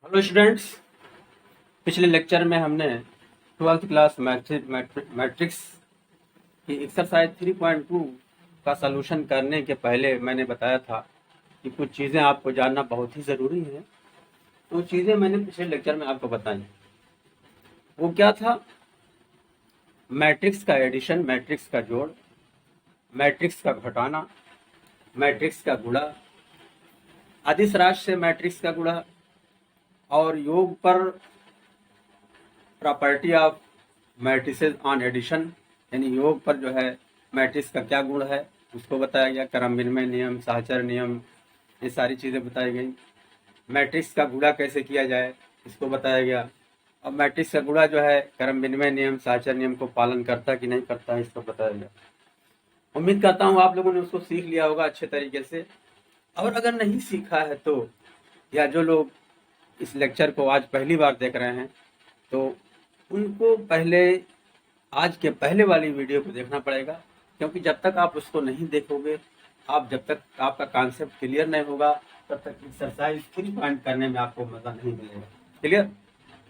Hello students. पिछले lecture में हमने 12th क्लास मैट्रिक्स की एक्सरसाइज 3.2 का सलूशन करने के पहले मैंने बताया था कि कुछ चीज़ें आपको जानना बहुत ही ज़रूरी है। तो चीज़ें मैंने पिछले लेक्चर में आपको बताई। वो क्या था? मैट्रिक्स का एडिशन, मैट्रिक्स का जोड़, मैट्रिक्स का घटाना, मैट्रिक्स का गुणा, अदिश राशि से मैट्रिक्स का गुणा और योग पर property of matrices on addition, यानी योग पर जो है मैट्रिक्स का क्या गुण है उसको बताया गया। क्रम विनिमय नियम, सहचर नियम, ये सारी चीज़ें बताई गई। मैट्रिक्स का गुणा कैसे किया जाए इसको बताया गया। अब मैट्रिक्स का गुणा जो है क्रम विनिमय नियम, सहचर नियम को पालन करता कि नहीं करता है इसको बताया गया। उम्मीद करता हूँ आप लोगों ने उसको सीख लिया होगा अच्छे तरीके से। और अगर नहीं सीखा है तो, या जो लोग इस लेक्चर को आज पहली बार देख रहे हैं, तो उनको पहले आज के पहले वाली वीडियो को देखना पड़ेगा, क्योंकि जब तक आप उसको नहीं देखोगे, जब तक आपका कॉन्सेप्ट क्लियर नहीं होगा, तब तक एक्सरसाइज 3 करने में आपको मज़ा नहीं मिलेगा। क्लियर?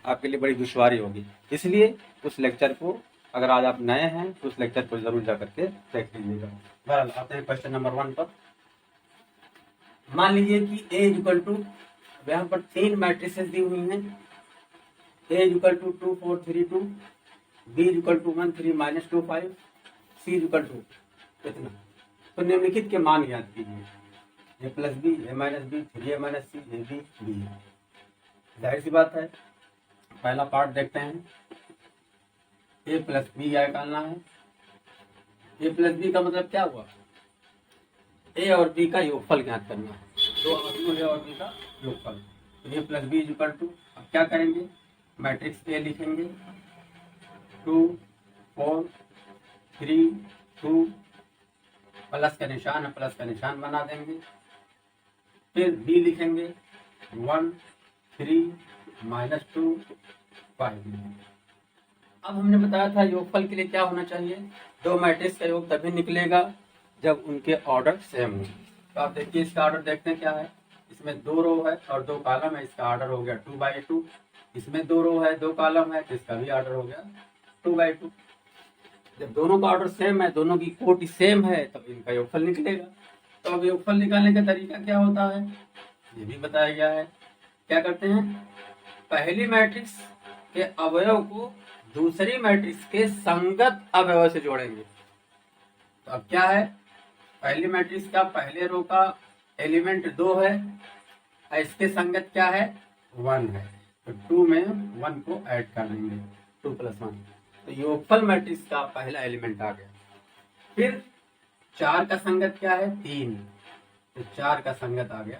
आपके लिए बड़ी दुश्वारी होगी। इसलिए उस लेक्चर को, अगर आज आप नए हैं तो उस लेक्चर को जरूर जा करके देख लीजिएगा। बहरहाल आते हैं क्वेश्चन नंबर 1 पर। मान लीजिए कि ए इक्वल टू, यहाँ पर 3 मैट्रिसेस दी हुई हैं। A equal to 2 4 3 2, B equal to 1 3 -2 5, C equal to कितना? तो निम्नलिखित के मान याद कीजिए। A plus B, A minus B, 3A minus C, A B B. जाहिर सी बात है, पहला पार्ट देखते हैं। A प्लस बी क्या निकालना है। A प्लस बी का मतलब क्या हुआ? A और B का योगफल ज्ञात करना है। दो आदमी A और B का योगफल। A plus B equal to, अब क्या करेंगे? मैट्रिक्स ए लिखेंगे 2 4 3 2, प्लस का निशान है, प्लस का निशान बना देंगे। फिर बी लिखेंगे 1 3 -2 5। अब हमने बताया था योगफल के लिए क्या होना चाहिए। दो मैट्रिक्स का योग तभी निकलेगा जब उनके ऑर्डर सेम हो। तो आप देखिए, इसका ऑर्डर देखते हैं क्या है। इसमें 2 रो है और 2 कॉलम है, इसका ऑर्डर हो गया 2/2। इसमें 2 रो है 2 कॉलम है, तो इसका भी ऑर्डर हो गया 2/2। जब दोनों का ऑर्डर सेम है, दोनों की कोटि सेम है, तब इनका योगफल निकलेगा। तो अब योगफल निकालने का तरीका क्या होता है ये भी बताया गया है। क्या करते हैं? पहली मैट्रिक्स के अवयव को दूसरी मैट्रिक्स के संगत अवयव से जोड़ेंगे। तो अब क्या है? पहली मैट्रिक्स का पहले रो का एलिमेंट 2 है और इसके संगत क्या है? 1 है। तो 2 में 1 को ऐड कर लेंगे, 2 + 1। तो योगफल मैट्रिक्स का पहला एलिमेंट आ गया। फिर 4 का संगत क्या है? 3। तो 4 का संगत आ गया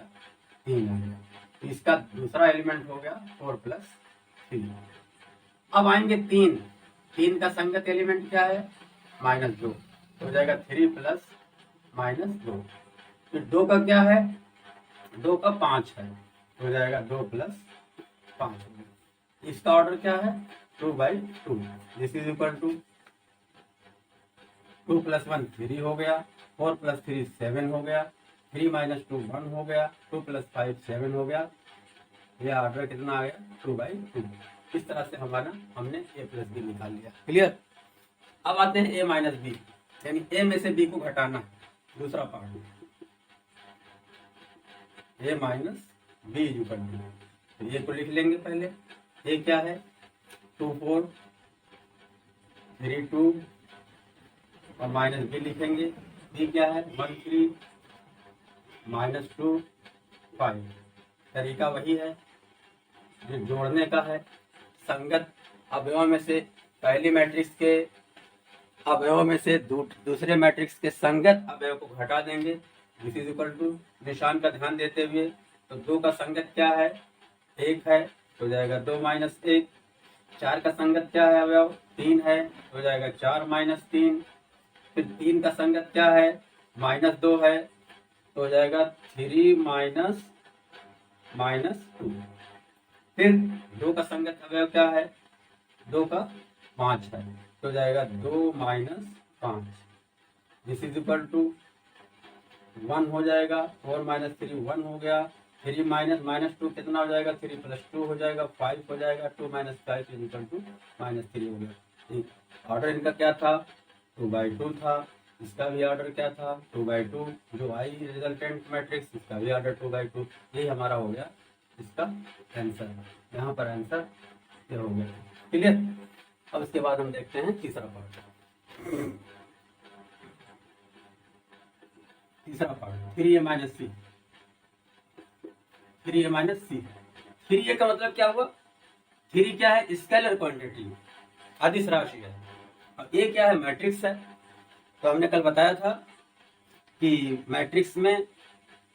3 आ गया। तो इसका दूसरा एलिमेंट हो गया 4 + 3। अब आएंगे 3 का संगत एलिमेंट क्या है? -2। तो हो जाएगा 3 + -2। फिर 2 का क्या है? 2 का 5 है, तो हो जाएगा 2 + 5। इसका ऑर्डर क्या है? 2/2। दिस इज इक्वल टू 2 + 1 3 हो गया, 4 + 3 7 हो गया, 3 - 2 1 हो गया, 2 + 5 7 हो गया। यह ऑर्डर कितना आ गया? 2/2। इस तरह से हमने A + B निकाल लिया। क्लियर? अब आते हैं A - B, यानी A में से B को घटाना, दूसरा part. A - B equal to, तो ये को लिख लेंगे पहले। A क्या है? 2 4 3 2, और -B लिखेंगे। B क्या है? 1 3 -2 5। तरीका वही है जो जोड़ने का है। संगत अवयवों में से पहली मैट्रिक्स के अवयवों में से दूसरे मैट्रिक्स के संगत अवयव को घटा देंगे। दिस इज इक्वल टू, निशान का ध्यान देते हुए, तो 2 का संगत क्या है? 1 है, तो हो जाएगा 2 - 1। 4 का संगत क्या है अवयव? 3 है, तो हो जाएगा 4 - 3। फिर 3 का संगत क्या है? -2 है, तो हो जाएगा 3 -2। फिर 2 का संगत अवयव क्या है? 2 का 5 है, तो हो जाएगा 2 - 5। दिस इज इक्वल टू 1 हो जाएगा, 4 - 3 1 हो गया, 3 माइनस माइनस 2 कितना हो जाएगा, 3 प्लस 2 हो जाएगा, 5 हो जाएगा, 2 माइनस 5 इज इक्वल टू -3 हो गया। ऑर्डर इनका क्या था, 2/2 था, इसका भी ऑर्डर क्या था, 2/2, जो आई रिजल्टेंट मैट्रिक्स इसका भी ऑर्डर 2/2। यही हमारा हो गया इसका आंसर, यहाँ पर आंसर ये हो गया। क्लियर। अब इसके बाद हम देखते हैं तीसरा पार्ट। तीसरा पार्ट 3a माइनस सी। 3a माइनस सी, 3a का मतलब क्या हुआ, 3 क्या है, स्केलर क्वांटिटी, अदिश राशि है, और a क्या है, मैट्रिक्स है। तो हमने कल बताया था कि मैट्रिक्स में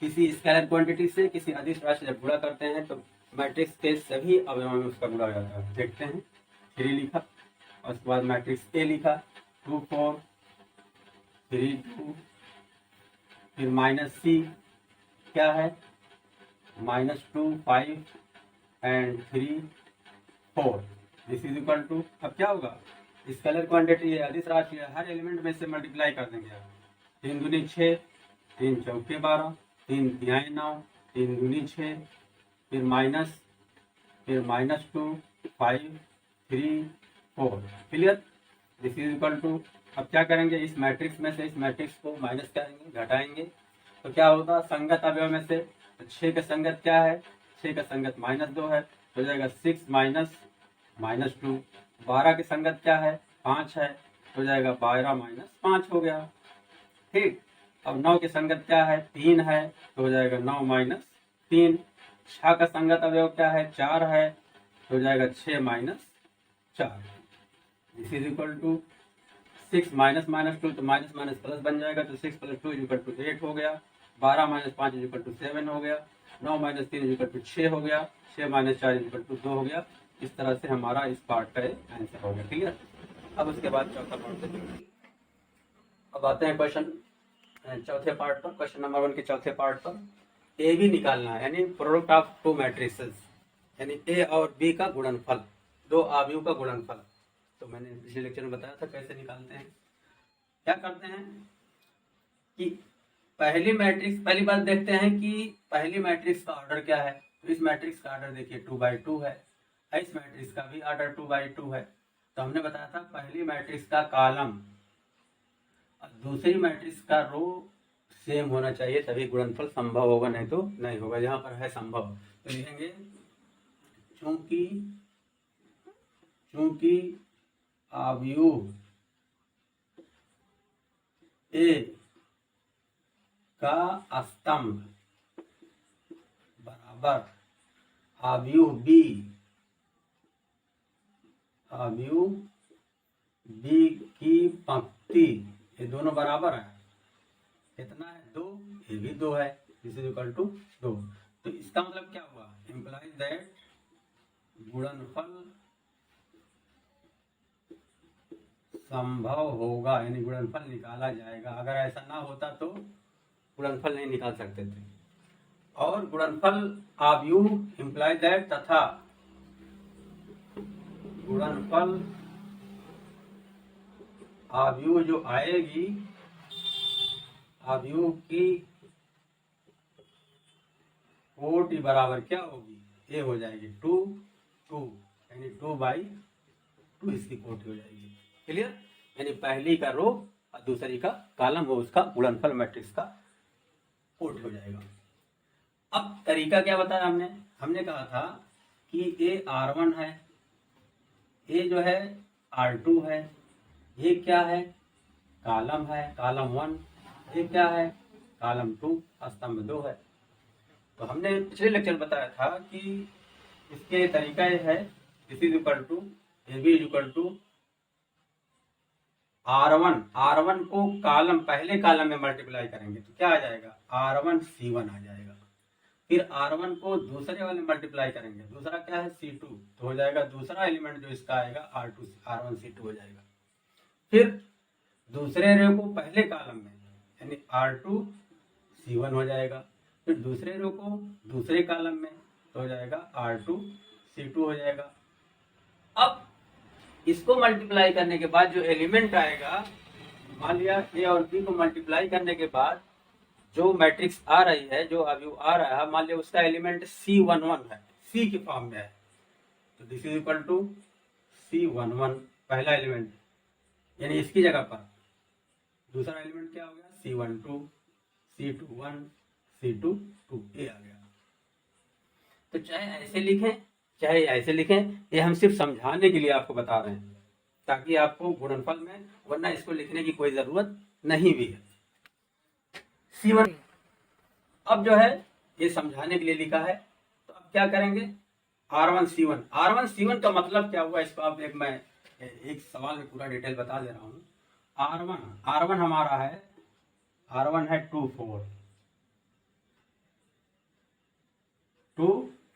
किसी स्केलर क्वांटिटी से किसी अदिश राशि जब गुणा करते हैं तो मैट्रिक्स के सभी अवयवों में उसका गुणा हो जाता है। देखते हैं, 3 लिखा और उसके बाद मैट्रिक्स ए लिखा, 2 4 3 2, फिर माइनस सी क्या है, -2 5 and 3 4, this is equal to, अब क्या होगा, स्केलर क्वांटिटी है, अदिश राशि है, हर एलिमेंट में से मल्टीप्लाई कर देंगे आप। 3 दूनी 6, 3 चौके 12, 3 तिहाई 9, 3 दूनी 6, फिर माइनस, फिर -2 5 3 4। Clear. This is equal to, अब क्या करेंगे, इस मैट्रिक्स में से इस मैट्रिक्स को माइनस करेंगे, घटाएंगे, तो क्या होगा, संगत अवयव में से 6 का संगत क्या है, 6 का संगत -2 है, हो जाएगा 6 माइनस -2। 12 की संगत क्या है, 5 है, हो जाएगा 12 माइनस 5 हो गया। ठीक। अब 9 की संगत क्या है, 3 है, तो हो जाएगा 9 माइनस 3। 6 का संगत अवयव क्या है, 4 है, तो हो जाएगा 6 minus 4। This is equal to 6 minus -2, तो माइनस माइनस प्लस बन जाएगा, तो 6 + 2 इक्वल टू 8 हो गया। 12 - 5 इक्वल टू 7 हो गया। 9 - 3 इक्वल टू 6 हो गया। 6 - 4 इक्वल टू 2 हो गया। इस तरह से हमारा इस पार्ट का आंसर हो गया। ठीक है। अब उसके बाद चौथा पार्ट देखेंगे। अब आते हैं क्वेश्चन चौथे पार्ट पर, क्वेश्चन नंबर 1 के चौथे पार्ट पर। ए बी निकालना है, यानी प्रोडक्ट ऑफ 2 मैट्रिसेस, यानी ए और बी का गुणनफल, 2 आव्यूह का गुणनफल। तो मैंने पिछले लेक्चर में बताया था कैसे निकालते हैं। क्या करते हैं कि पहली बात देखते हैं कि पहली मैट्रिक्स का ऑर्डर क्या है। तो इस मैट्रिक्स का ऑर्डर देखिए 2/2 है, इस मैट्रिक्स का भी ऑर्डर 2/2 है। तो हमने बताया था पहली मैट्रिक्स का कॉलम और दूसरी मैट्रिक्स का रो सेम होना चाहिए, तभी गुणनफल संभव होगा, नहीं तो नहीं होगा। यहाँ पर है संभव, तो लिखेंगे चूंकि आव्यूह ए का स्तंभ बराबर आव्यूह बी की पंक्ति, ये दोनों बराबर है। कितना है, 2, ये भी 2 है, दिस इज इक्वल टू 2। तो इसका मतलब क्या हुआ, इम्प्लाइज दैट गुणनफल संभव होगा, यानी गुणनफल निकाला जाएगा। अगर ऐसा ना होता तो गुणनफल नहीं निकाल सकते थे। और गुणनफल आव्यूह इम्प्लाइज दैट, तथा गुणनफल आव्यूह जो आएगी, आव्यूह की कोटि बराबर क्या होगी, ये हो जाएगी 2 2, यानी 2/2 इसकी कोटि हो जाएगी। क्लियर। यानी पहली का रो और दूसरी का कॉलम हो, उसका गुणनफल मैट्रिक्स का कोटि हो जाएगा। अब तरीका क्या बताया हमने कहा था कि ए R1 है, ए जो है R2 है, ये क्या है, कॉलम है, कॉलम 1, ये क्या है, कॉलम 2, स्तंभ 2 है। तो हमने पिछले लेक्चर में बताया था कि इसके तरीका ये है, this is equal to A B is equal to R1 को कॉलम, पहले कॉलम में मल्टीप्लाई करेंगे तो क्या आ जाएगा, R1 C1 आ जाएगा। फिर R1 को दूसरे वाले मल्टीप्लाई करेंगे, दूसरा क्या है C2, तो हो जाएगा दूसरा एलिमेंट जो इसका आएगा R1 C2 हो जाएगा। फिर दूसरे रो को पहले कॉलम में, यानी R2 C1 हो जाएगा। फिर दूसरे रो को दूसरे कॉलम में, तो हो जाएगा R2 C2 हो जाएगा। अब इसको मल्टीप्लाई करने के बाद जो एलिमेंट आएगा, मान लिया ए और बी को मल्टीप्लाई करने के बाद जो मैट्रिक्स आ रही है, जो अभी आ रहा है, मान लिया उसका एलिमेंट C11 है, C के फॉर्म में है, तो this is equal to C11 पहला एलिमेंट, यानी इसकी जगह पर दूसरा एलिमेंट क्या हो गया, C12, C21, C22 ये आ गया। तो चाहे ऐसे लिखें चाहे ऐसे लिखें, ये हम सिर्फ समझाने के लिए आपको बता रहे हैं, ताकि आपको गुणनफल में, वरना इसको लिखने की कोई जरूरत नहीं भी है। C1 अब जो है ये समझाने के लिए लिखा है, तो अब क्या करेंगे, R1C1, R1C1 का मतलब क्या हुआ, इसको आप मैं एक सवाल में पूरा डिटेल बता दे रहा हूँ। R1 हमारा है, R1 है 2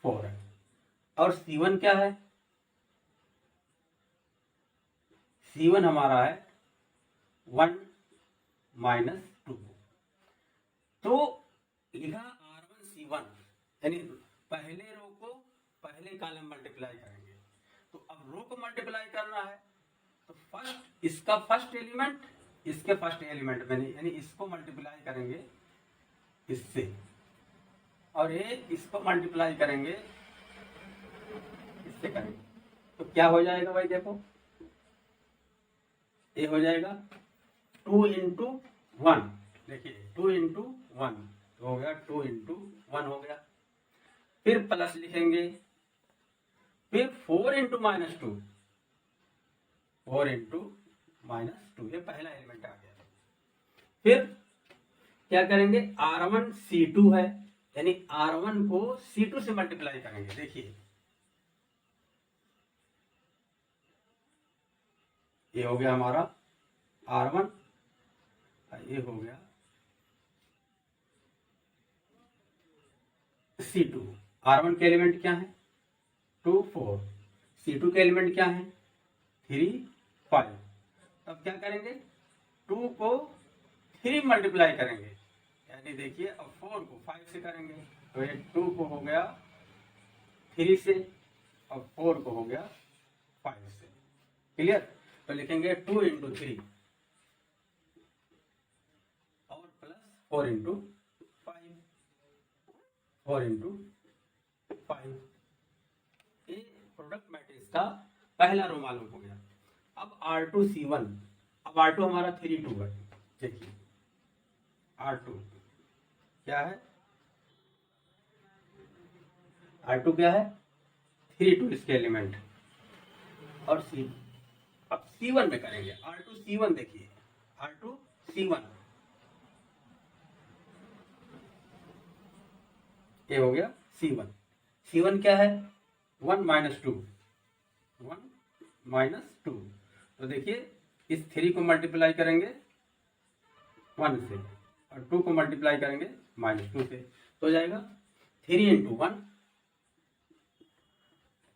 4 है, और C1 क्या है, C1 हमारा है 1 -2। तो लिखा R1C1, यानी पहले रो को पहले कॉलम मल्टीप्लाई करेंगे। तो अब रो को मल्टीप्लाई करना है, तो फर्स्ट इसका फर्स्ट एलिमेंट इसके फर्स्ट एलिमेंट में, यानी इसको मल्टीप्लाई करेंगे इससे, और ये इसको मल्टीप्लाई करेंगे इससे करेंगे। तो क्या हो जाएगा भाई, देखो ये हो जाएगा 2 × 1, देखिए 2 × 1 तो हो गया 2 × 1 हो गया। फिर प्लस लिखेंगे, फिर 4 × -2, 4 × -2, ये पहला एलिमेंट आ गया। फिर क्या करेंगे, R1C2 है, यानी R1 को C2 से मल्टीप्लाई करेंगे। देखिए ये हो गया हमारा R1, ये हो गया C2। R1 के एलिमेंट क्या है, 2 4, C2 के एलिमेंट क्या है, 3 5। तब क्या करेंगे, 2 को 3 मल्टीप्लाई करेंगे, यानी देखिए अब 4 को 5 से करेंगे, तो ये 2 को हो गया 3 से, और 4 को हो गया 5 से। क्लियर, तो लिखेंगे 2 × 3 और प्लस 4 × 5, 4 × 5। ये प्रोडक्ट मैट्रिक्स का पहला रो मालूम हो गया। अब R2C1, अब R2 हमारा 3 2 है। देखिए R2 क्या है, R2 क्या है, 3 2 इसके एलिमेंट, और C, अब C1 में करेंगे, R2C1, देखिए R2C1 ये हो गया C1। C1 क्या है, 1 -2, 1 -2। तो देखिए इस 3 को मल्टीप्लाई करेंगे 1 से, और 2 को मल्टीप्लाई करेंगे -2 से, तो हो जाएगा 3 × 1,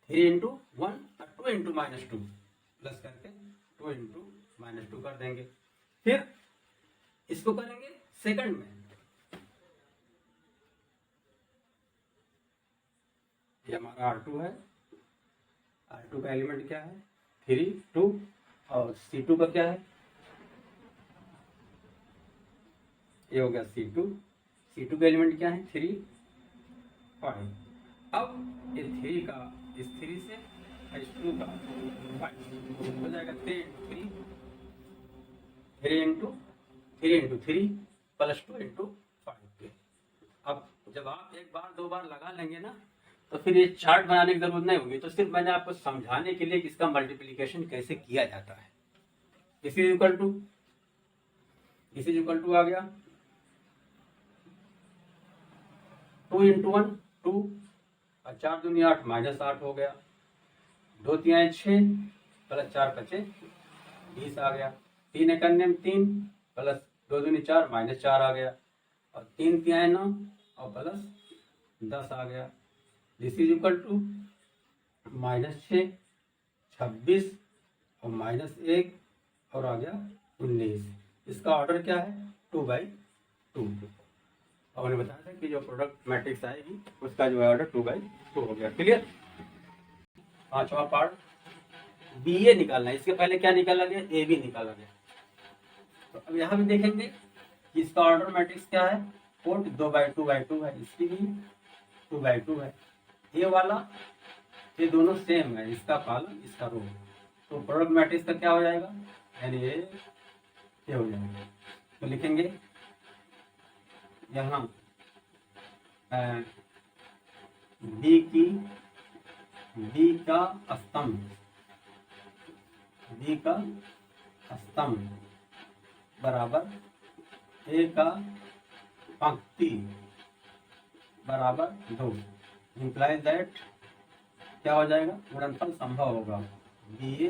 3 × 1 और 2 × -2 प्लस करके 2 × -2 कर देंगे। फिर इसको करेंगे सेकंड में, ये हमारा R2 है, R2 का एलिमेंट क्या है, 3 2, और C2 का क्या है, ये हो गया C2, C2 का एलिमेंट क्या है, 3 5। अब ये 3 का इस 3 से, इस 2 का 5 हो जाएगा 3 × 3 प्लस 2 × 5। अब जब आप एक बार दो बार लगा लेंगे ना, तो फिर ये चार्ट बनाने की जरूरत नहीं होगी। तो सिर्फ मैंने आपको समझाने के लिए कि इसका मल्टीप्लिकेशन कैसे किया जाता है। इस इज इक्वल टू आ गया 2 × 1 2, और 4 दूनी 8 -8 हो गया, 2 3 6 प्लस 4 बचे 20 आ गया, 3 1 3 प्लस 2 दूनी 4 -4 आ गया, और 3 3 9 और प्लस 10 आ गया। दिस इज इक्वल टू -6 26 और -1 और आ गया 19। इसका ऑर्डर क्या है, 2/2। और मैंने बताया था कि जो प्रोडक्ट मैट्रिक्स आएगी उसका जो है ऑर्डर 2/2 हो गया। क्लियर। पांचवा पार्ट BA निकालना है, इसके पहले क्या निकाला गया, AB निकाला गया। तो अब यहाँ भी देखेंगे कि इसका ऑर्डर मैट्रिक्स क्या है, कोट 2/2 है, इसकी भी 2/2 है। ये वाला ये दोनों सेम है, इसका कॉलम इसका रो, तो प्रोडक्ट मैट्रिक्स का क्या हो जाएगा, यानी ये हो जाएगा। तो लिखेंगे यहाँ बी का स्तंभ, बी का स्तंभ बराबर ए का पंक्ति बराबर 2, इम्प्लाइज दैट क्या हो जाएगा, गुणनफल संभव होगा, बी ए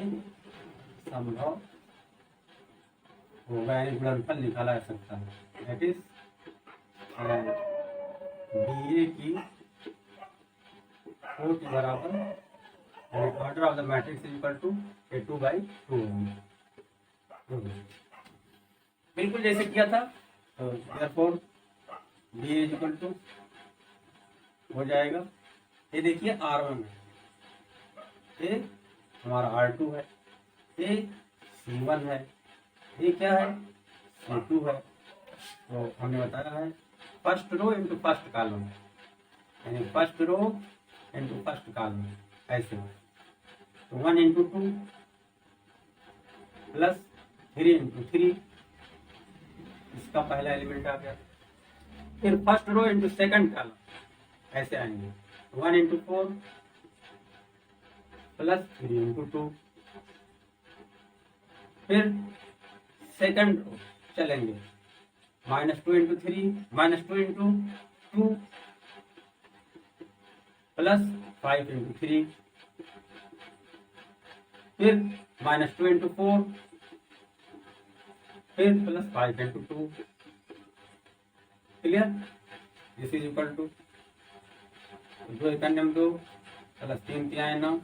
संभव होगा, यानी गुणनफल निकाला जा सकता है। दैट इज बी ए की कोट बराबर order of the matrix is equal to A 2/2 बिल्कुल जैसे किया था। तो therefore B is equal to हो जाएगा, ये देखिए R1 है, ये हमारा R2 है, ये C1 है, ये क्या है C2 है। तो हमने बताया है first row into first column, यानी first row into first column ऐसे है। तो 1 इंटू 2 प्लस 3 इंटू 3, इसका पहला एलिमेंट आ गया। फिर first row into second column ऐसे आएंगे, 1 इंटू 4 प्लस 3 इंटू 2। फिर सेकंड रो चलेंगे, -2 इंटू 3 -2 इंटू 2 प्लस 5 इंटू 3, फिर -2 इंटू 4, फिर plus 5 into 2। Clear, this is equal to 2 एकन्यम 2 प्लस 3 तिहाई 9,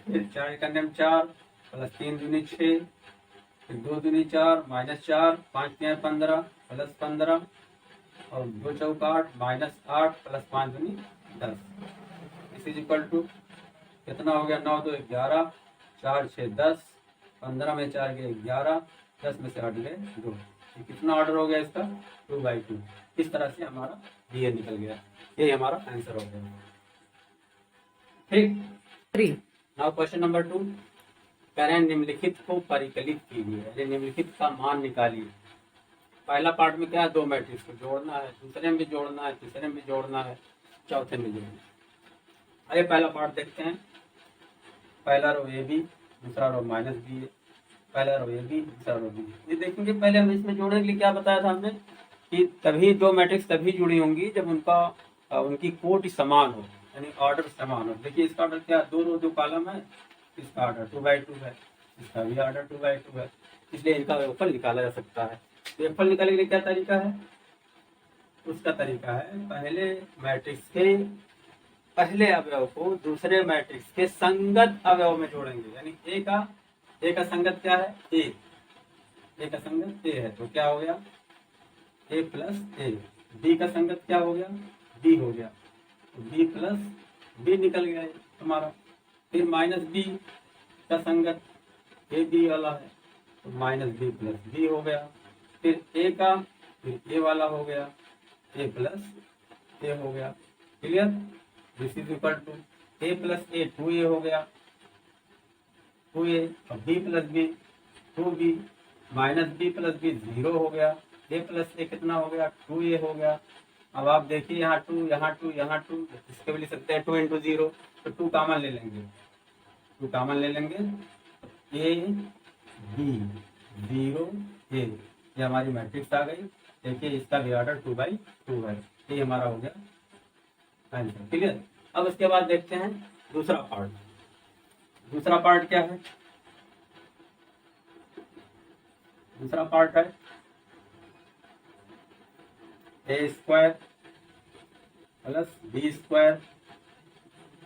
फिर 4 एकन्यम 4 प्लस 3 दूनी 6, फिर 2 दूनी 4 -4 5 तिहाई 15 प्लस 15 और 2 चौक 8 -8 प्लस 5 दूनी 10। दिस इज इक्वल टू कितना हो गया, 9 2 11 4 6 10, 15 में 4 गए 11, 10 में से 8 गए 2। ये कितना ऑर्डर हो गया इसका 2/2। इस तरह से हमारा बी निकल गया, ये हमारा आंसर हो गया। ठीक, नाउ क्वेश्चन नंबर 2, कह रहे हैं निम्नलिखित को परिकलित कीजिए, यानी निम्नलिखित का मान निकालिए। पहला पार्ट में क्या है, 2 मैट्रिक्स को जोड़ना है, दूसरे में भी जोड़ना है, तीसरे में भी जोड़ना है, चौथे में जोड़ना है। अरे पहला पार्ट देखते हैं, पहला रो ए बी, दूसरा रो -बी है, पहला रो ए बी, दूसरा रो बी। ये देखेंगे पहले हम इसमें जोड़ने के लिए क्या बताया था हमने कि तभी 2 मैट्रिक्स तभी जुड़ी होंगी जब उनकी कोट समान हो, यानी ऑर्डर समान हो। देखिए इसका ऑर्डर क्या, 2 रो 2 कॉलम है, इसका ऑर्डर 2/2 है, इसका भी ऑर्डर 2/2 है, इसलिए इनका योगफल निकाला जा सकता है। तो योगफल निकालने के लिए क्या तरीका है, उसका तरीका है पहले मैट्रिक्स के पहले अवयव को दूसरे मैट्रिक्स के संगत अवयव में जोड़ेंगे, यानी ए का संगत क्या है, ए का संगत ए है, तो क्या हो गया ए प्लस ए। बी का संगत क्या हो गया, बी हो गया, तो बी प्लस बी निकल गया हमारा। फिर -बी का संगत ए बी वाला है, तो -बी प्लस बी हो गया। फिर ए का फिर ए वाला हो गया, ए प्लस ए हो गया। Clear, this is equal to a plus a 2a हो गया, 2a और b plus b 2b, -b plus b 0 हो गया, a प्लस ए कितना हो गया 2a हो गया। अब आप देखिए यहाँ 2 यहाँ 2 यहाँ 2, इसके भी लिख सकते हैं 2 इंटू 0, तो 2 कॉमन ले लेंगे, 2 कॉमन ले लेंगे, a b 0 a, ये हमारी मैट्रिक्स आ गई। देखिए इसका भी ऑर्डर 2/2 है, ये हमारा हो गया आंसर। क्लियर, अब इसके बाद देखते हैं दूसरा पार्ट। दूसरा पार्ट क्या है, दूसरा पार्ट है a² plus b²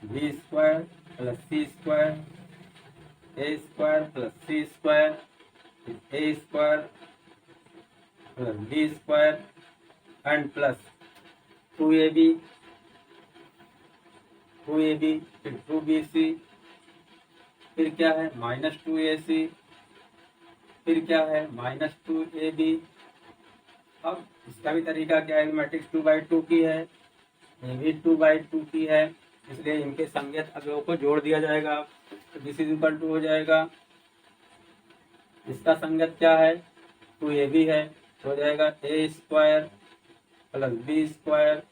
b² plus c² a² plus c² a² plus b² and plus 2ab फिर 2bc, फिर क्या है -2ac, फिर क्या है -2ab अब इसका भी तरीका क्या है, मैट्रिक्स 2/2 की है, ये भी 2/2 की है, इसलिए इनके संगत अवयव को जोड़ दिया जाएगा। तो दिस इज इक्वल टू हो जाएगा, इसका संगत क्या है 2ab है, तो हो जाएगा a square plus b square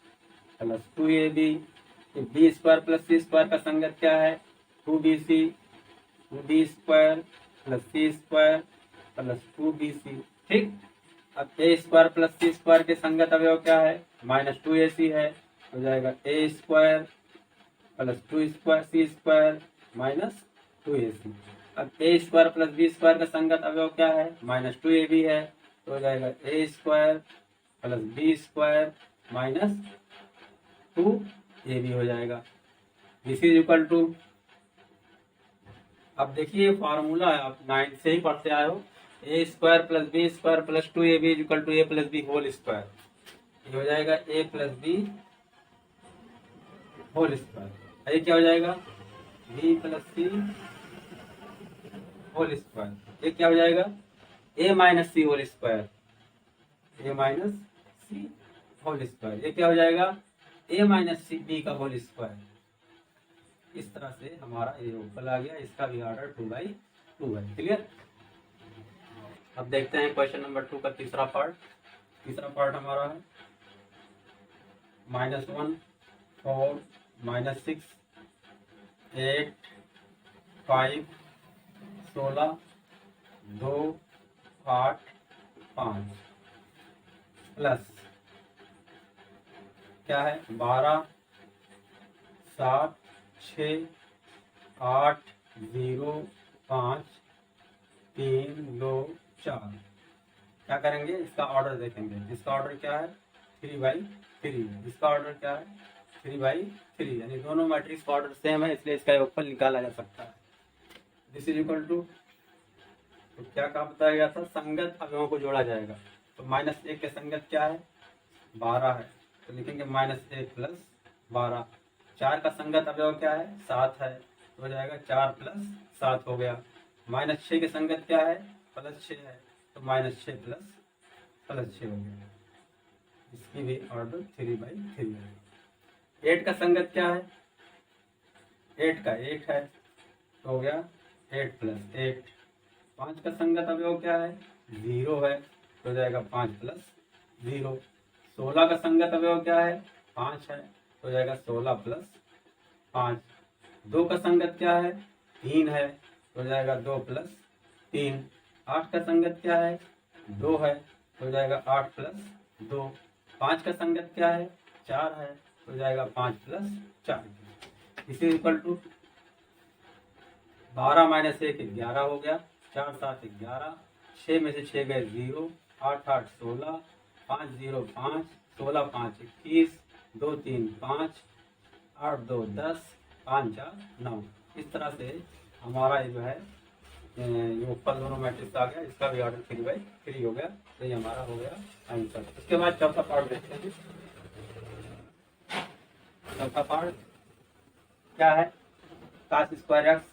plus 2ab। b square plus c square का संगत क्या है 2bc, 2b square plus c square plus 2bc। ठीक, अब a square plus c square के संगत अवयव क्या है -2ac है, हो जाएगा a square plus 2 square c square minus 2ac। अब a square plus b square का संगत अवयव क्या है -2ab है, तो हो जाएगा a square plus b square minus 2ab हो जाएगा। दिस इज इक्वल टू, अब देखिए फॉर्मूला है, आप 9 से ही पढ़ते आए हो, a square plus b square plus 2ab equal to a plus b whole square, ये हो जाएगा a plus b whole square. ये क्या हो जाएगा b plus c whole square, ये क्या हो जाएगा a minus c whole square, a minus c whole square, ये क्या हो जाएगा a माइनस सी बी का होल स्क्वायर। इस तरह से हमारा ये ऊपर आ गया, इसका भी ऑर्डर 2/2 है। क्लियर। अब देखते हैं क्वेश्चन नंबर 2 का तीसरा पार्ट। तीसरा पार्ट हमारा है -1 4 -6 8 5 16 2 8 5 प्लस क्या है 12 7 6 8 0 5 3 2 4। क्या करेंगे, इसका ऑर्डर देखेंगे। इसका ऑर्डर क्या है 3/3, इसका ऑर्डर क्या है 3/3, यानी दोनों मैट्रिक्स का ऑर्डर सेम है, इसलिए इसका योगफल निकाला जा सकता है। दिस इज इक्वल टू, तो क्या कहा बताया गया था, संगत अवयवों को जोड़ा जाएगा। तो -1 के संगत क्या है 12 है, तो लिखेंगे -1 प्लस 12। 4 का संगत अवयव क्या है 7 है, तो हो जाएगा 4 प्लस 7 हो गया। -6 के संगत क्या है +6 है, तो -6 प्लस 6 हो गया। इसकी भी ऑर्डर 3/3 है। 8 का संगत क्या है 8 का 8 है, तो हो गया 8 प्लस 8। 5 का संगत अवयव क्या है 0 है, तो हो जाएगा 5 प्लस 0। 16 का संगत अवयव क्या है 5 है, तो हो जाएगा 16 प्लस 5। 2 का संगत क्या है 3 है, तो हो जाएगा 2 प्लस 3। 8 का संगत क्या है 2 है, तो हो जाएगा 8 प्लस 2। 5 का संगत क्या है 4 है, तो हो जाएगा 5 प्लस 4। इसी इक्वल टू 12 - 1 11 हो गया, 4 7 11, 6 में से 6 गए 0, 8 8 16, 5 0 5, 16 5 21, 2 3 5, 8 2 10, 5 4 9। इस तरह से हमारा ये जो है ये ऊपर दोनों मैट्रिक्स आ गया, इसका भी ऑर्डर 3/3 हो गया। तो ये हमारा हो गया आंसर। इसके बाद चौथा पार्ट देखते हैं। चौथा पार्ट क्या है cos square x,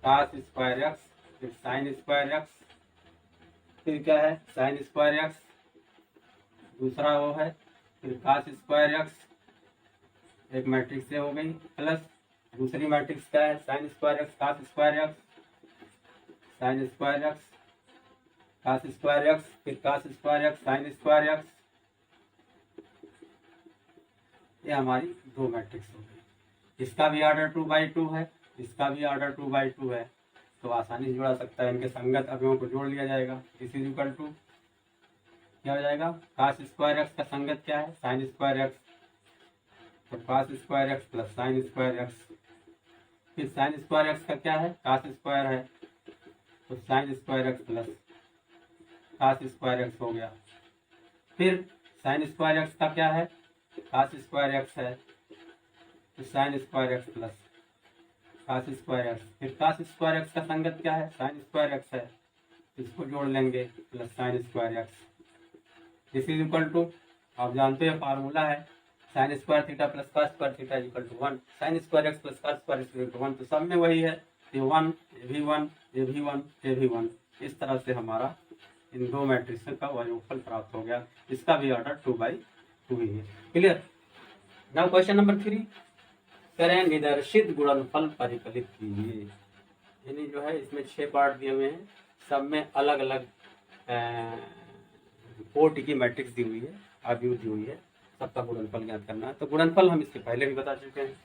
cos square x, फिर sin स्क्वायर एक्स, फिर क्या है sin स्क्वायर एक्स, दूसरा वो है फिर cos स्क्वायर एक्स, एक मैट्रिक्स से हो गई, प्लस दूसरी मैट्रिक्स क्या है sin square x cos square x, sin square x cos square x, फिर cos square x sin square x. ये हमारी दो मैट्रिक्स हो गई। इसका भी ऑर्डर 2/2 है, इसका भी ऑर्डर 2/2 है, तो आसानी से जोड़ा सकता है। इनके संगत अवयवों को जोड़ लिया जाएगा। दिस इज इक्वल टू क्या हो जाएगा cos स्क्वायर एक्स का संगत क्या है sin स्क्वायर एक्स, तो cos square x plus sin square x. फिर sin स्क्वायर एक्स का क्या है cos स्क्वायर है, तो sin square x plus cos square x हो गया। फिर sin स्क्वायर एक्स का क्या है cos स्क्वायर एक्स है, तो sin square x plus cos square x. फिर cos स्क्वायर एक्स का संगत क्या है sin स्क्वायर एक्स है, इसको जोड़ लेंगे plus sin square x. This is equal to, आप जानते हैं फार्मूला है sin square theta plus cos square theta equal to 1, sin square x plus cos square equal to 1, तो सब में वही है, ये 1 ये भी 1 ये भी 1 ये भी 1। इस तरह से हमारा इन दो मैट्रिक्स का योगफल प्राप्त हो गया। इसका भी ऑर्डर 2/2 ही है। क्लियर। नाउ क्वेश्चन नंबर 3, करें निदर्शित गुणनफल परिकलित कीजिए। यानी जो है इसमें 6 पार्ट दिए हुए हैं, सब में अलग अलग कोट की मैट्रिक्स दी हुई है, आव्यूह दी हुई है, सबका गुणनफल ज्ञात करना है। तो गुणनफल हम इसके पहले भी बता चुके हैं,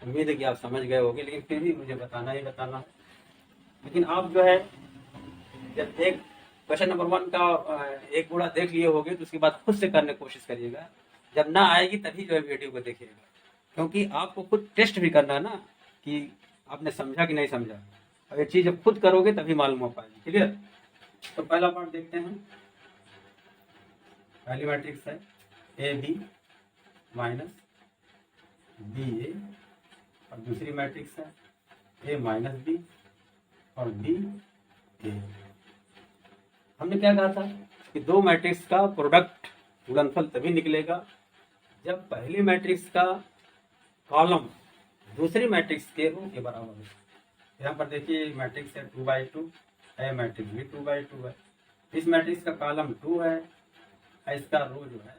उम्मीद है कि आप समझ गए होंगे, लेकिन फिर भी मुझे बताना ही बताना है। लेकिन आप जो है जब एक क्वेश्चन नंबर 1 का एक गुणा देख लिए होगे तो उसके बाद खुद से करने की कोशिश करिएगा। जब ना आएगी तभी जो है वीडियो को देखिएगा, क्योंकि आपको खुद टेस्ट भी करना है ना कि आपने समझा कि नहीं समझा, और ये चीज़ जब खुद करोगे तभी मालूम हो पाएगी। क्लियर। तो पहला पार्ट देखते हैं। पहली मैट्रिक्स है ए बी माइनस बी ए, और दूसरी मैट्रिक्स है ए माइनस बी और बी ए। हमने क्या कहा था कि दो मैट्रिक्स का प्रोडक्ट गुणनफल तभी निकलेगा जब पहली मैट्रिक्स का कॉलम दूसरी मैट्रिक्स के रो के बराबर हो। यहाँ पर देखिए मैट्रिक्स है 2/2, है मैट्रिक्स भी 2/2 है। इस मैट्रिक्स का कॉलम 2 है, इसका रो जो है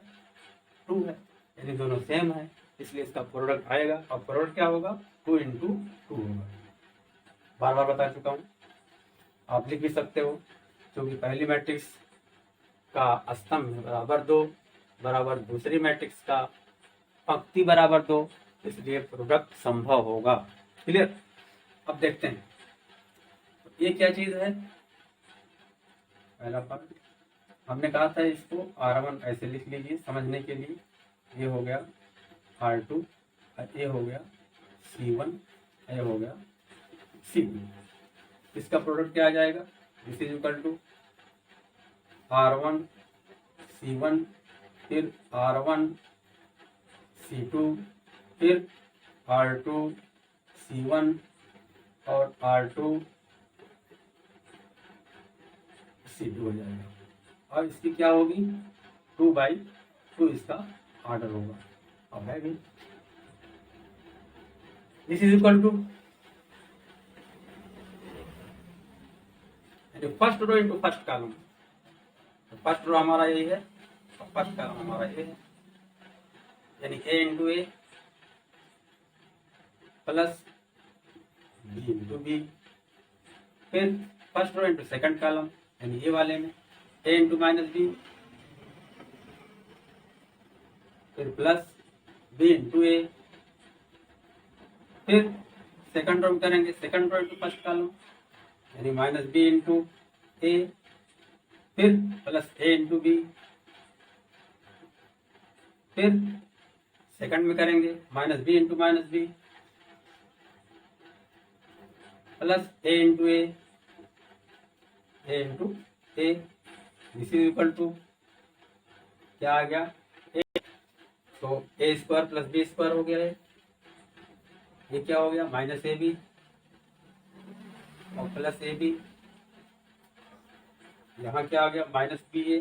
2 है, यानी दोनों सेम है, इसलिए इसका प्रोडक्ट आएगा। और प्रोडक्ट क्या होगा? 2 × 2 होगा। बार बार बता चुका हूँ, आप लिख भी सकते हो, क्योंकि पहली मैट्रिक्स का स्तंभ बराबर 2 बराबर दूसरी मैट्रिक्स का पंक्ति बराबर 2, इसलिए प्रोडक्ट संभव होगा। क्लियर। अब देखते हैं ये क्या चीज है। पहला पार्ट हमने कहा था इसको R1 ऐसे लिख लीजिए समझने के लिए, ये हो गया R2, ये हो गया C1, ये हो गया C2। इसका प्रोडक्ट क्या आ जाएगा? This is equal to R1 C1 फिर R1 C2 फिर R2 C1 और R2 C2 हो जाएगा। और इसकी क्या होगी? 2/2 इसका ऑर्डर होगा। अब है भी this is equal to first row into first column. First row हमारा यही है और फर्स्ट कॉलम हमारा ये है, यानी A × A plus B × B। फिर first row into second column, यानी ये वाले में A × -B, फिर प्लस B × A। फिर सेकंड रो में करेंगे second row into first column, यानी -B × A, फिर प्लस A × B। फिर सेकंड में करेंगे -B × -B plus A × A, A × A। This is equal to क्या आ गया? A। तो A² प्लस B² हो गया है। ये क्या हो गया? -AB और प्लस AB। यहाँ क्या आ गया? -BA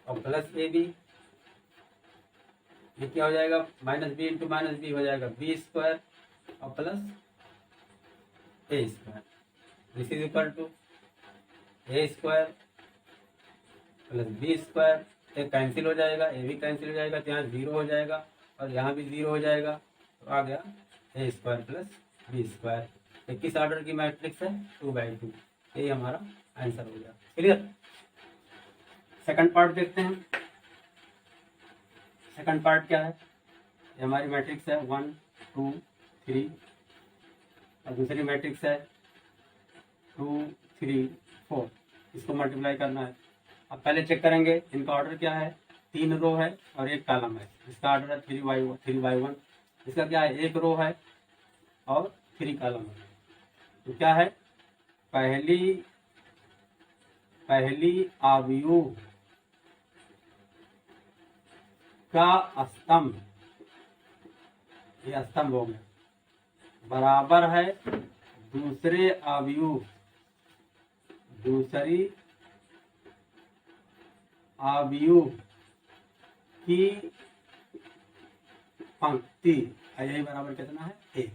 और प्लस AB। ये क्या हो जाएगा? -B × -B हो जाएगा B² और plus A²। This is equal to A² plus B²। ये कैंसिल हो जाएगा, ये भी कैंसिल हो जाएगा, तो यहाँ 0 हो जाएगा और यहाँ भी 0 हो जाएगा, तो आ गया A² प्लस B²। ये किस ऑर्डर की मैट्रिक्स है? 2/2। यही हमारा आंसर हो गया। क्लियर। सेकंड पार्ट देखते हैं। सेकंड पार्ट क्या है? ये हमारी मैट्रिक्स है 1 2 3 और दूसरी मैट्रिक्स है 2 3 4। इसको मल्टीप्लाई करना है। अब पहले चेक करेंगे इनका ऑर्डर क्या है। 3 रो है और 1 कॉलम है। इसका ऑर्डर है 3/1। इसका क्या है? 1 रो है और 3 कॉलम है। तो क्या है? पहली आव्यूह का स्तंभ, ये स्तंभ हो गया, बराबर है दूसरी आव्यूह की पंक्ति। यही बराबर कितना है? 1।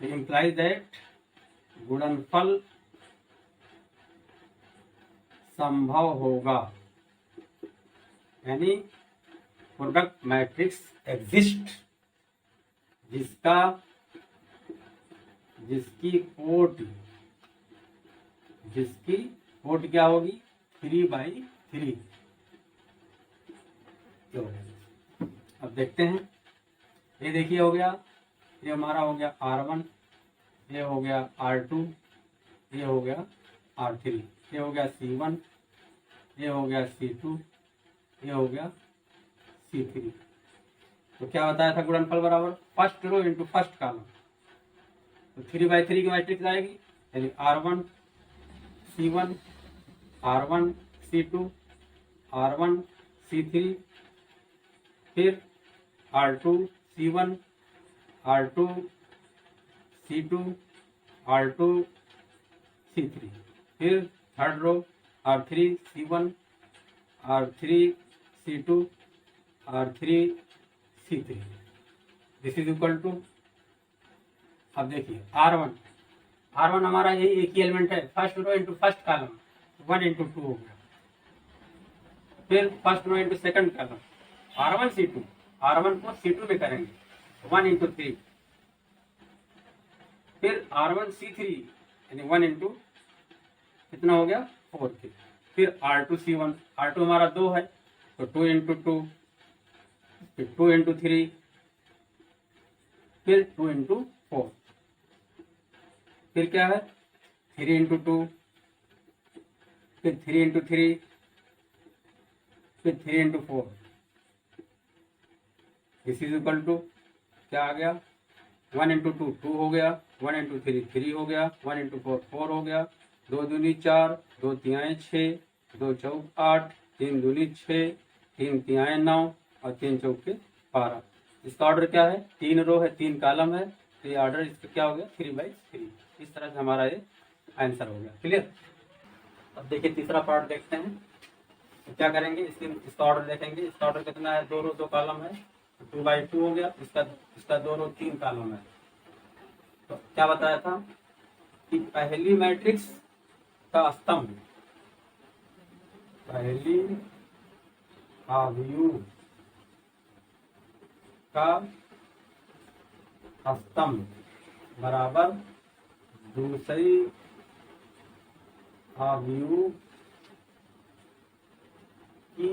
इम्प्लाइज दैट गुणनफल संभव होगा, यानी प्रोडक्ट मैट्रिक्स एग्जिस्ट जिसकी कोट क्या होगी 3/3। अब देखते हैं, ये देखिए हो गया, ये हमारा हो गया R1, ये हो गया R2, ये हो गया R3, ये हो गया C1, ये हो गया C2, ये हो गया C3। तो क्या बताया था गुणनफल बराबर first row into first column, तो 3/3 की मैट्रिक्स आएगी, यानी R1 C1 R1 C2 R1 C3, फिर R2 C1 R2 C2 R2 C3, फिर third row R3 C1 R3 C2 R3 C3, this is equal to, अब देखिए R1 हमारा यही एक ही एलिमेंट है, first row into first column 1 into 2 हो गया, फिर first row into second column R1 C2, R1 को C2 में करेंगे 1 इंटू 3, फिर R1 C3 यानी 1 इंटू कितना हो गया 4, फिर R2 C1, R2 हमारा 2 है तो 2 इंटू 2, फिर 2 इंटू 3, फिर 2 इंटू 4, फिर क्या है 3 इंटू 2, फिर 3 इंटू 3, फिर 3 into 4, this is equal to क्या आ गया 1 इंटू 2 2 हो गया, 1 इंटू 3 3 हो गया, 1 इंटू 4 4 हो गया, 2 दूनी 4, 2 तिहाई 6, 2 चौक 8, 3 दूनी 6, 3 तिहाई 9 और 3 चौके 12। इसका ऑर्डर क्या है, 3 रो है 3 कॉलम है, तो ये ऑर्डर इसका क्या हो गया 3/3। इस तरह से हमारा ये आंसर हो गया, क्लियर। अब देखिए तीसरा पार्ट देखते हैं, तो क्या करेंगे, इसका ऑर्डर देखेंगे, इसका ऑर्डर कितना है 2 रो 2 कॉलम है, 2/2 हो गया, इसका 2 रो 3 कॉलम है। तो क्या बताया था कि पहली मैट्रिक्स का स्तंभ, पहली आव्यूह का स्तंभ बराबर दूसरी आव्यूह की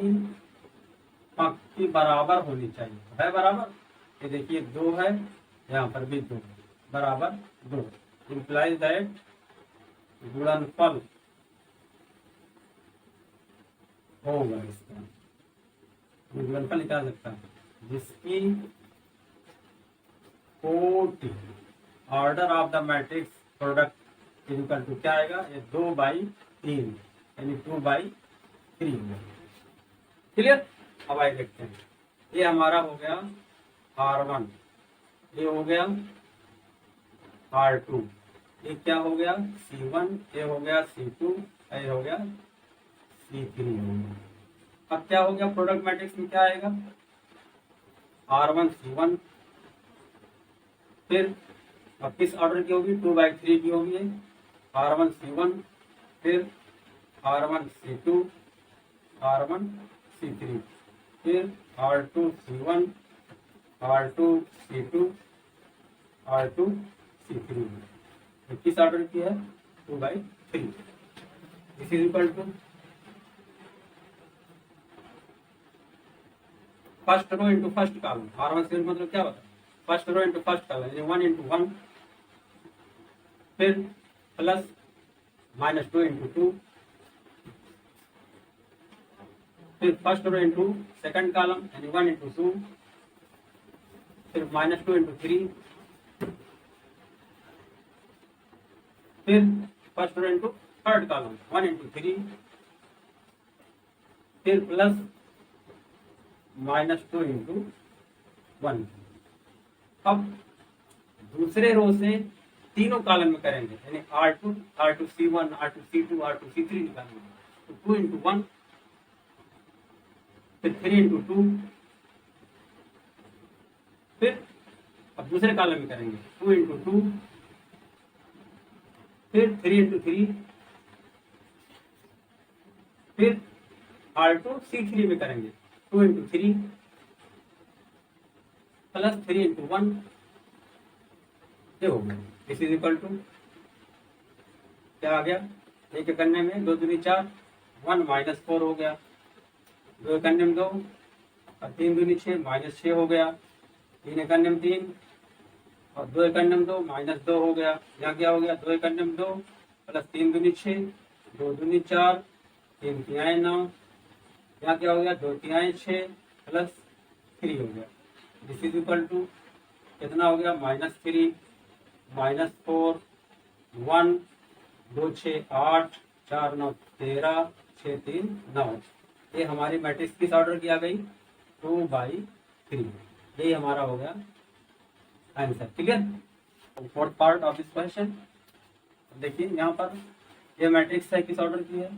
पंक्ति बराबर होनी चाहिए, है बराबर। ये देखिए 2 है, यहाँ पर भी 2 बराबर 2, इम्प्लाइज दैट गुणनफल होगा, इसका गुणनफल निकाल सकता है जिसकी कोटि order of the matrix product equal to क्या आएगा, ये 2/3 यानी 2/3, क्लियर। अब आइए देखते हैं, ये हमारा हो गया R1, ये हो गया R2, ये क्या हो गया C1, ये हो गया C2, ये हो गया C3 हो गया। अब क्या हो गया प्रोडक्ट मैट्रिक्स में क्या आएगा R1 C1, फिर अब किस ऑर्डर की होगी 2/3 की होगी, R1 C1, फिर R1 C2 R1 C3, फिर R2 C1 R2 C2 R2 C3, किस ऑर्डर की है 2/3। This is equal to first row into first column, R1 C1 मतलब क्या होता है first row into first column, 1 into 1, फिर प्लस -2 इंटू 2, फिर first row into second column यानी 1 इंटू 2, फिर -2 इंटू 3, फिर first row into third column 1 into 3, फिर प्लस -2 इंटू 1। अब दूसरे रो से तीनों कॉलम में करेंगे, यानी R2 C1 R2 C2 R2 C3 निकालेंगे, तो 2 इंटू 1, फिर 3 इंटू 2, फिर अब दूसरे कॉलम में करेंगे 2 इंटू 2, फिर 3 इंटू 3, फिर R2 C3 में करेंगे 2 इंटू 3 प्लस 3 इंटू 1, ये हो गया। दिस इज इक्वल टू क्या आ गया, एक करने में 2 दूनी 4, 1 माइनस 4 हो गया, 2 करने में 2 और 3 दूनी 6 माइनस 6 हो गया, 3 करने में 3 और 2 करने में 2 माइनस 2 हो गया। यहाँ क्या हो गया, 2 करने में 2 प्लस 3 दूनी 6, 2 दूनी 4, 3 तिहाई 9, यहाँ क्या हो गया, 2 तिहाई 6 प्लस 3 हो गया। दिस इज इक्वल टू कितना हो गया, -3 -4 1 2 6 8 4 9 13 6 3 9। ये हमारी मैट्रिक्स किस ऑर्डर की आ गई, 2/3। यही हमारा हो गया answer. Clear. Fourth part of this question देखिए, यहाँ पर ये मैट्रिक्स है किस ऑर्डर की है,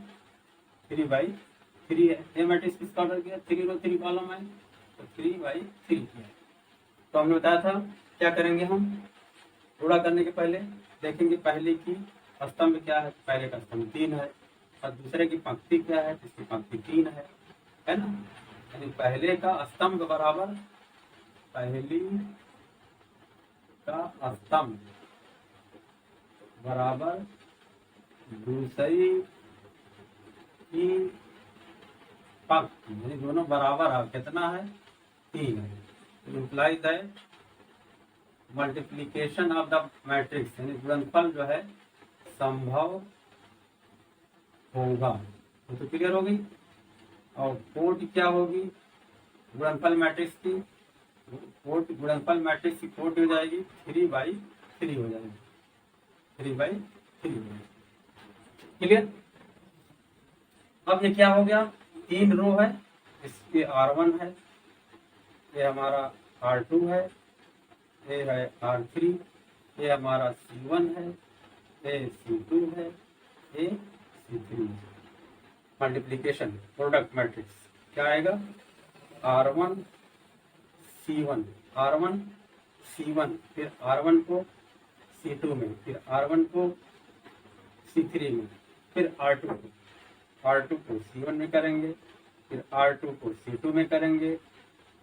3/3 है। ये मैट्रिक्स किस ऑर्डर की है, 3 रो 3 कॉलम है, तो 3/3 की है। तो हमने बताया था क्या करेंगे, हम गुणा करने के पहले देखेंगे पहले की स्तंभ क्या है। पहले का स्तंभ 3 है और दूसरे की पंक्ति क्या है, इसकी पंक्ति 3 है ना। यानी पहले का स्तंभ बराबर पहली का स्तंभ बराबर दूसरी की पंक्ति, यानी दोनों बराबर है। कितना है, 3 है। Imply that multiplication of the matrix, यानी गुणनफल जो है संभव होगा। तो क्लियर हो गई। और कोट क्या होगी गुणनफल मैट्रिक्स की, कोट गुणनफल मैट्रिक्स की कोट हो जाएगी 3/3 हो जाएगी, 3/3 हो जाएगी। क्लियर। अब ये क्या हो गया, 3 रो है, इसके R1 है, ये हमारा R2 है, ये है R3, ये हमारा C1 है, ये C2 है, ये C3 है। मल्टीप्लीकेशन प्रोडक्ट मैट्रिक्स क्या आएगा, R1 C1, R1 C1, फिर R1 को C2 में, फिर R1 को C3 में, फिर R2 को C1 में करेंगे, फिर R2 को C2 में करेंगे,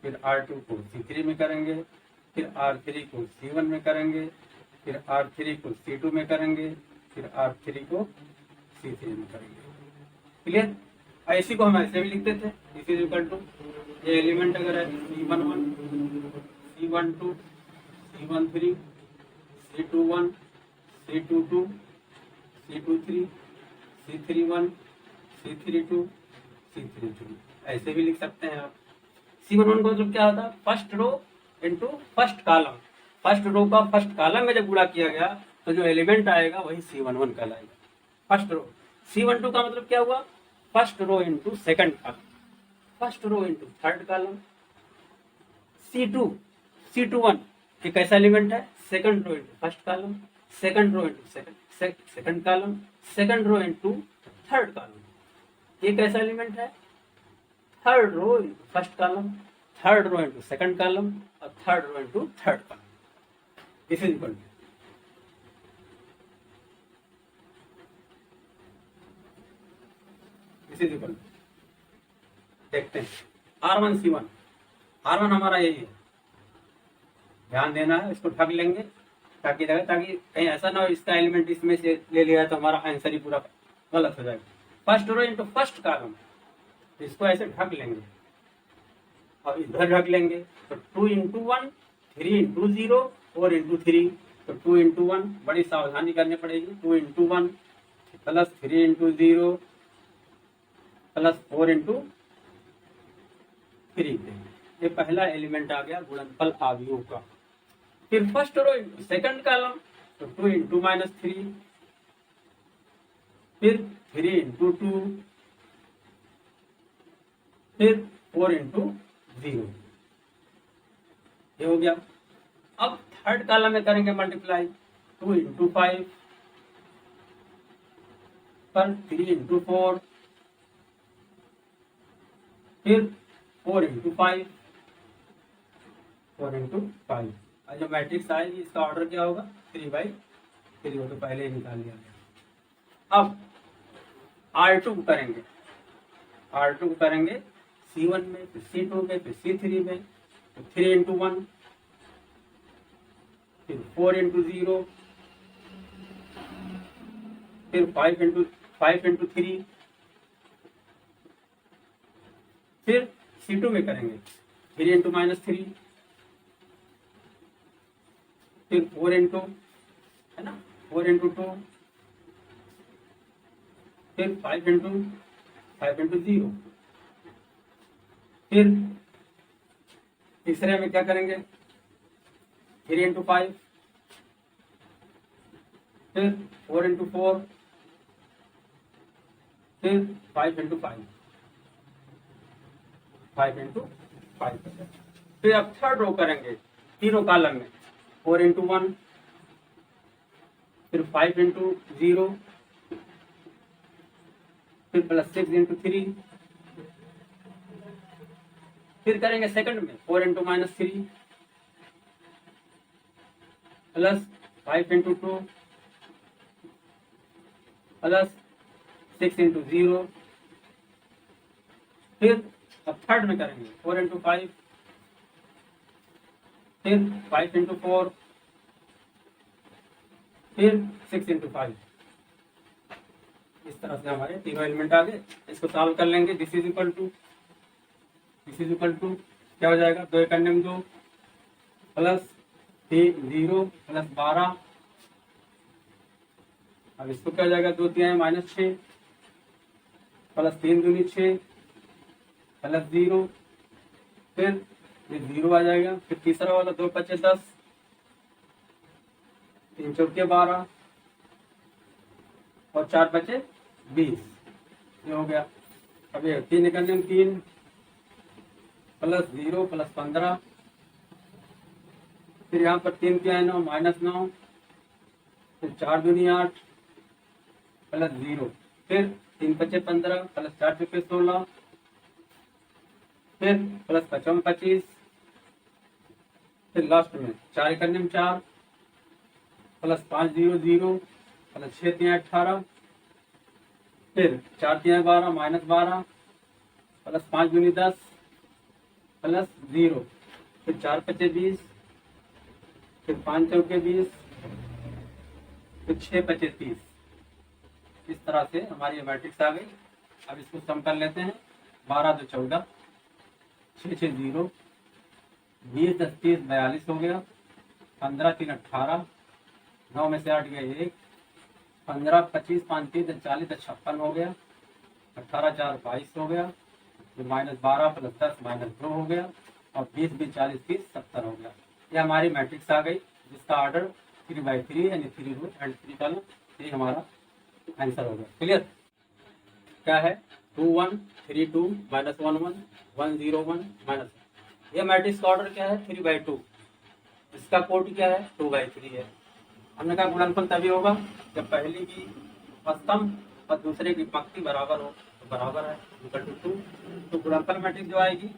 फिर R2 को C3 में करेंगे, फिर R3 को C1 में करेंगे, फिर R3 को C2 में करेंगे, फिर R3 को C3 में करेंगे। क्लियर। ऐसी को हम ऐसे भी लिखते थे, दिस इज इक्वल टू, ये एलिमेंट अगर है C11 C12 C13 C21 C22 C23 C31 C32 C32, ऐसे भी लिख सकते हैं आप। C11 को मतलब क्या होता है, first row into first column. First row का फर्स्ट कॉलम में जब गुणा किया गया तो जो एलिमेंट आएगा वही C11 कहलाएगा, फर्स्ट रो। C12 का मतलब क्या हुआ, first row into second column, first row into third column. C21 ये कैसा एलिमेंट है, second row into first column, second row into second column, second row into third column. ये कैसा एलिमेंट है, third row into first column, third row into second column और third row into third column. This is equal to, this is equal to, देखते हैं R1 C1, R1 हमारा यही है, ध्यान देना है, इसको ढक लेंगे ताकि कहीं ऐसा ना हो इसका एलिमेंट इसमें से ले लिया तो हमारा आंसर ही पूरा गलत हो जाएगा। First row into first column, इसको ऐसे ढक लेंगे और इधर ढक लेंगे, तो 2 इंटू 1 3 इंटू 0 4 इंटू 3, तो 2 इंटू 1 बड़ी सावधानी करनी पड़ेगी, 2 into 1 plus 3 into 0 plus 4 into 3। ये पहला एलिमेंट आ गया गुणनफल आव्यूह का। फिर first row into second column, तो 2 इंटू -3, फिर 3 इंटू 2, फिर 4 इंटू 0, ये हो गया। अब थर्ड कॉलम में करेंगे मल्टीप्लाई, 2 इंटू 5 पर 3 इंटू 4, फिर 4 इंटू 5, 4 इंटू 5। और जो मैट्रिक्स आएगी इसका ऑर्डर क्या होगा, 3/3, वो तो पहले ही निकाल लिया गया। अब R2 करेंगे, R2 को करेंगे C1 में, फिर C2 में, फिर C3 में, तो 3 इंटू 1, फिर 4 इंटू 0, फिर 5 इंटू 3, फिर C2 में करेंगे 3 इंटू -3, फिर 4 इंटू, है ना, 4 इंटू 2, फिर 5 इंटू 0, फिर तीसरे में क्या करेंगे 3 इंटू 5, फिर 4 इंटू 4, फिर 5 इंटू 5, 5 इंटू 5। फिर अब थर्ड रो करेंगे तीनों कॉलम में 4 इंटू 1, फिर 5 इंटू 0, फिर प्लस 6 इंटू 3, फिर करेंगे सेकंड में 4 into -3, plus 5 into 2, plus 6 into 0, फिर अब थर्ड में करेंगे 4 इंटू 5, फिर 5 इंटू 4, फिर 6 इंटू 5। इस तरह से हमारे तीनों एलिमेंट आ गए। इसको सॉल्व कर लेंगे। दिस इज इक्वल टू क्या हो जाएगा, 2 1 2 प्लस 0 प्लस 12, अब इसको क्या हो जाएगा, 2 3 -6 प्लस 3 दूनी 6 प्लस 0, फिर ये 0 आ जाएगा, फिर तीसरा वाला 2 5 10, 3 4 12 और 4 5 20, ये हो गया। अब ये 3 निकलने में 3 प्लस 0 प्लस 15, फिर यहाँ पर 3 क्या है 9 -9, फिर 4 दूनी 8 प्लस 0, फिर 3 5 15 प्लस 4 चौके 16, फिर प्लस 5 25, फिर लास्ट में 4 करने में 4 प्लस 5 0 0 प्लस 6 3 18, फिर 4 3 12 -12 प्लस 5 दूनी 10 प्लस 0, फिर 4 5 20, फिर 5 चौके 20, फिर 6 5 30। इस तरह से हमारी मैट्रिक्स आ गई। अब इसको सम कर लेते हैं। 12 2 14, 6 6 0, 20 10 30 42 हो गया, 15 3 18, 9 में से 8 गया 1, 15 25 5 30 40 56 हो गया, 18 4 22 हो गया, फिर -12 प्लस 10 -2 हो गया, और 20 20 40 30 70 हो गया। ये हमारी मैट्रिक्स आ गई, जिसका ऑर्डर 3/3 यानी 3 रो एंड 3 कॉलम। ये हमारा आंसर हो गया। क्लियर? क्या है, 2 1 3 2 -1 1 1 0 1 -1। ये मैट्रिक्स का ऑर्डर क्या है, 3/2। इसका कोड क्या है, 2/3 है। हमने कहा गुणनफल तभी होगा जब पहली की स्तंभ और दूसरे की पंक्ति बराबर हो, तो बराबर है इक्वल टू 2। तो गुणनफल मैट्रिक्स जो आएगी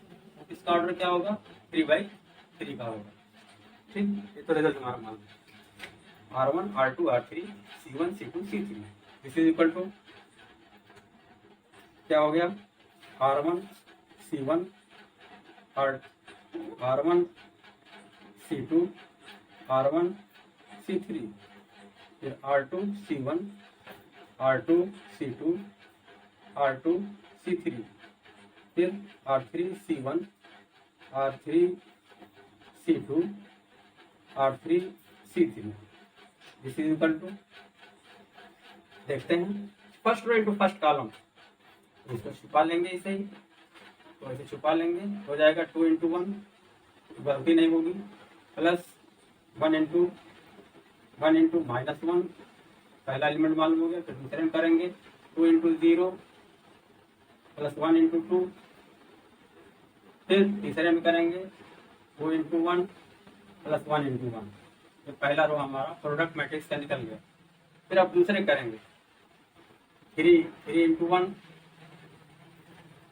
इसका ऑर्डर क्या होगा, 3/3 का होगा। ठीक, ये तो रिजल्ट हमारा मान R1 R2 R3 C1 C2 C3। This is equal to क्या हो गया, R1 C1 R1 C2 R1 C3, फिर R2 C1 R2 C2 R2 C3, फिर R3 C1 R3 C2 R3 C3। This is equal to, देखते हैं, first row into first column. इसको छुपा लेंगे, इसे ही तो ऐसे छुपा लेंगे, हो जाएगा 2 इंटू 1, गलती नहीं होगी, प्लस 1 इंटू -1, पहला एलिमेंट मालूम हो गया। फिर दूसरे में करेंगे 2 इंटू 0 प्लस 1 इंटू 2, फिर तीसरे में करेंगे 2 इंटू 1 प्लस 1 इंटू 1। तो पहला रो हमारा प्रोडक्ट मैट्रिक्स का निकल गया। फिर अब दूसरे करेंगे 3 इंटू 1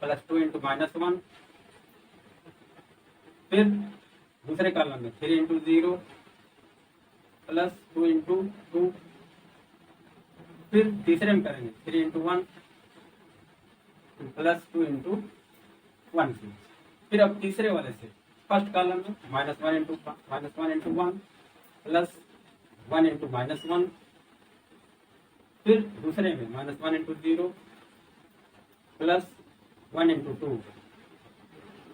प्लस 2 इंटू -1, फिर दूसरे कॉलम में 3 इंटू 0 प्लस 2 इंटू 2, फिर तीसरे में करेंगे 3 इंटू 1 प्लस 2 इंटू 1 की। फिर अब तीसरे वाले से फर्स्ट कॉलम में -1 इंटू 1 प्लस 1 इंटू -1, फिर दूसरे में -1 इंटू 0 प्लस 1 इंटू 2,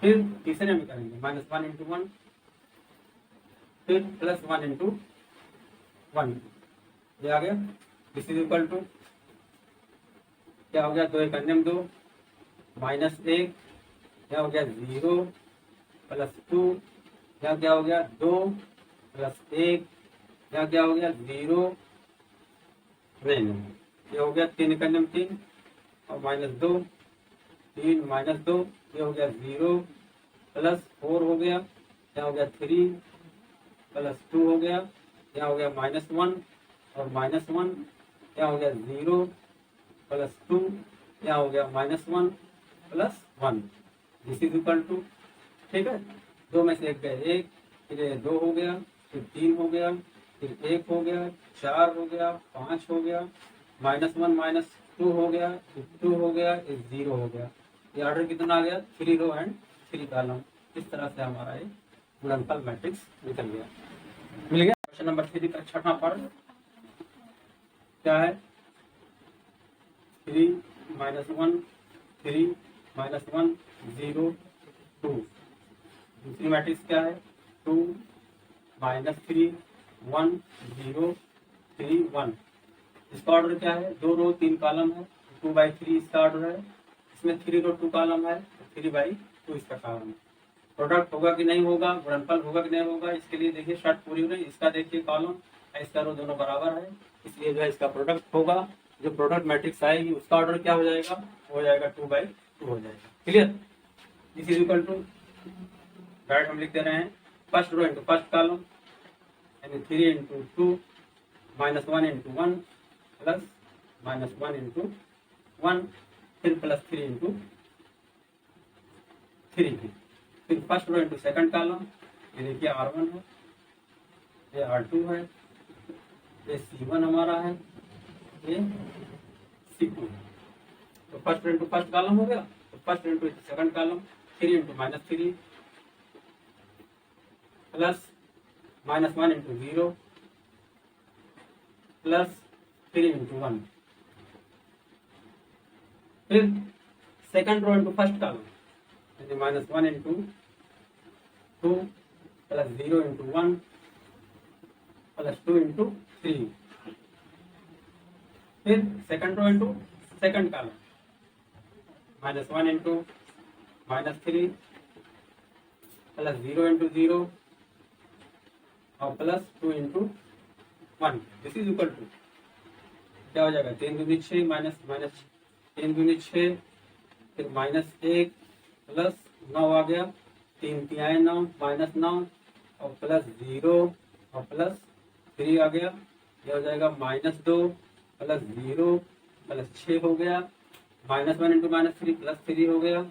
फिर तीसरे में करेंगे -1 इंटू 1 फिर प्लस 1 इंटू 1, ये आ गया। दिस इज इक्वल टू क्या हो गया, 2 एक अन्य 2 -1, क्या हो गया 0 प्लस 2, क्या क्या हो गया 2 प्लस 1, क्या क्या हो गया 0, नहीं ये हो गया 3 एक अन्य 3 और -2, 3 -2, ये हो गया 0 प्लस 4 हो गया, क्या हो गया 3 प्लस 2 हो गया, क्या हो गया -1 और -1, क्या हो गया 0 प्लस 2, क्या हो गया -1 plus 1। This is equal to, ठीक है, 2 में से एक गए 1, फिर 2 हो गया, फिर 3 हो गया, फिर 1 हो गया, 4 हो गया, 5 हो गया, -1 -2 हो गया, फिर 2 हो गया, 0 हो गया। ये ऑर्डर कितना आ गया, 3 रो एंड 3 कॉलम। इस तरह से हमारा ये गुणनफल मैट्रिक्स निकल गया, मिल गया। क्वेश्चन नंबर 3 का छठा पार्ट क्या है, 3 -1 3 -1 0 2। दूसरी मैट्रिक्स क्या है, 2 -3 1 0 3 1। इसका ऑर्डर क्या है, 2 रो 3 कॉलम है, 2/3 इसका ऑर्डर है। इसमें 3 रो 2 कॉलम है, 3/2 इसका कॉलम है। प्रोडक्ट होगा कि नहीं होगा, गुणनफल होगा कि नहीं होगा, इसके लिए देखिए शर्त पूरी हो गई। इसका देखिए कॉलम, इसका रो दोनों बराबर है, इसलिए जो है इसका प्रोडक्ट होगा। जो प्रोडक्ट मैट्रिक्स आएगी उसका ऑर्डर क्या हो जाएगा, 2/2 हो जाएगा। Clear, this is equal to, direct हम लिख दे रहे हैं first row into first column, यानी 3 इंटू 2 -1 इंटू 1 प्लस -1 इंटू 1, फिर प्लस 3 इंटू 3 की। फिर first row into second column, ये देखिए R1 है, ये R2 है, ये C1 हमारा है, ये C2 है। तो फर्स्ट इंटू फर्स्ट कॉलम हो गया, तो first into second column 3 into -3 plus -1 into 0 plus 3 into 1। फिर second row into first column, -1 into 2 plus 0 into 1 plus 2 into 3। फिर second row into second column, -1 into -3 plus 0 into 0 और plus 2 into 1। This is equal to क्या हो जाएगा, 3 दूनी 6 minus 3 दूनी 6, फिर -1 plus 9 आ गया, 3 तिहाई 9 -9 और प्लस 0 और प्लस 3 आ गया। यह हो जाएगा -2 प्लस 0 प्लस 6 हो गया, -1 इंटू -3 प्लस 3 हो गया,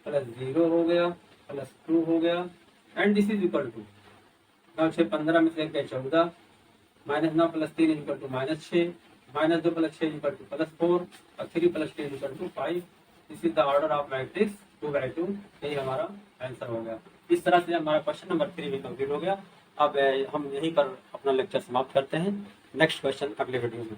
प्लस 0 हो गया, प्लस 2 हो गया, and this is equal to 9 6 15 में से 1 14, -9 plus 3 equal to -6, -2 plus 6 equal to +4 और 3 plus 10 equal to 5। This is the order of matrix 2/2। यही हमारा आंसर हो गया। इस तरह से हमारा क्वेश्चन नंबर 3 भी कंप्लीट हो गया। अब हम यहीं पर अपना लेक्चर समाप्त करते हैं। नेक्स्ट क्वेश्चन अगले वीडियो में।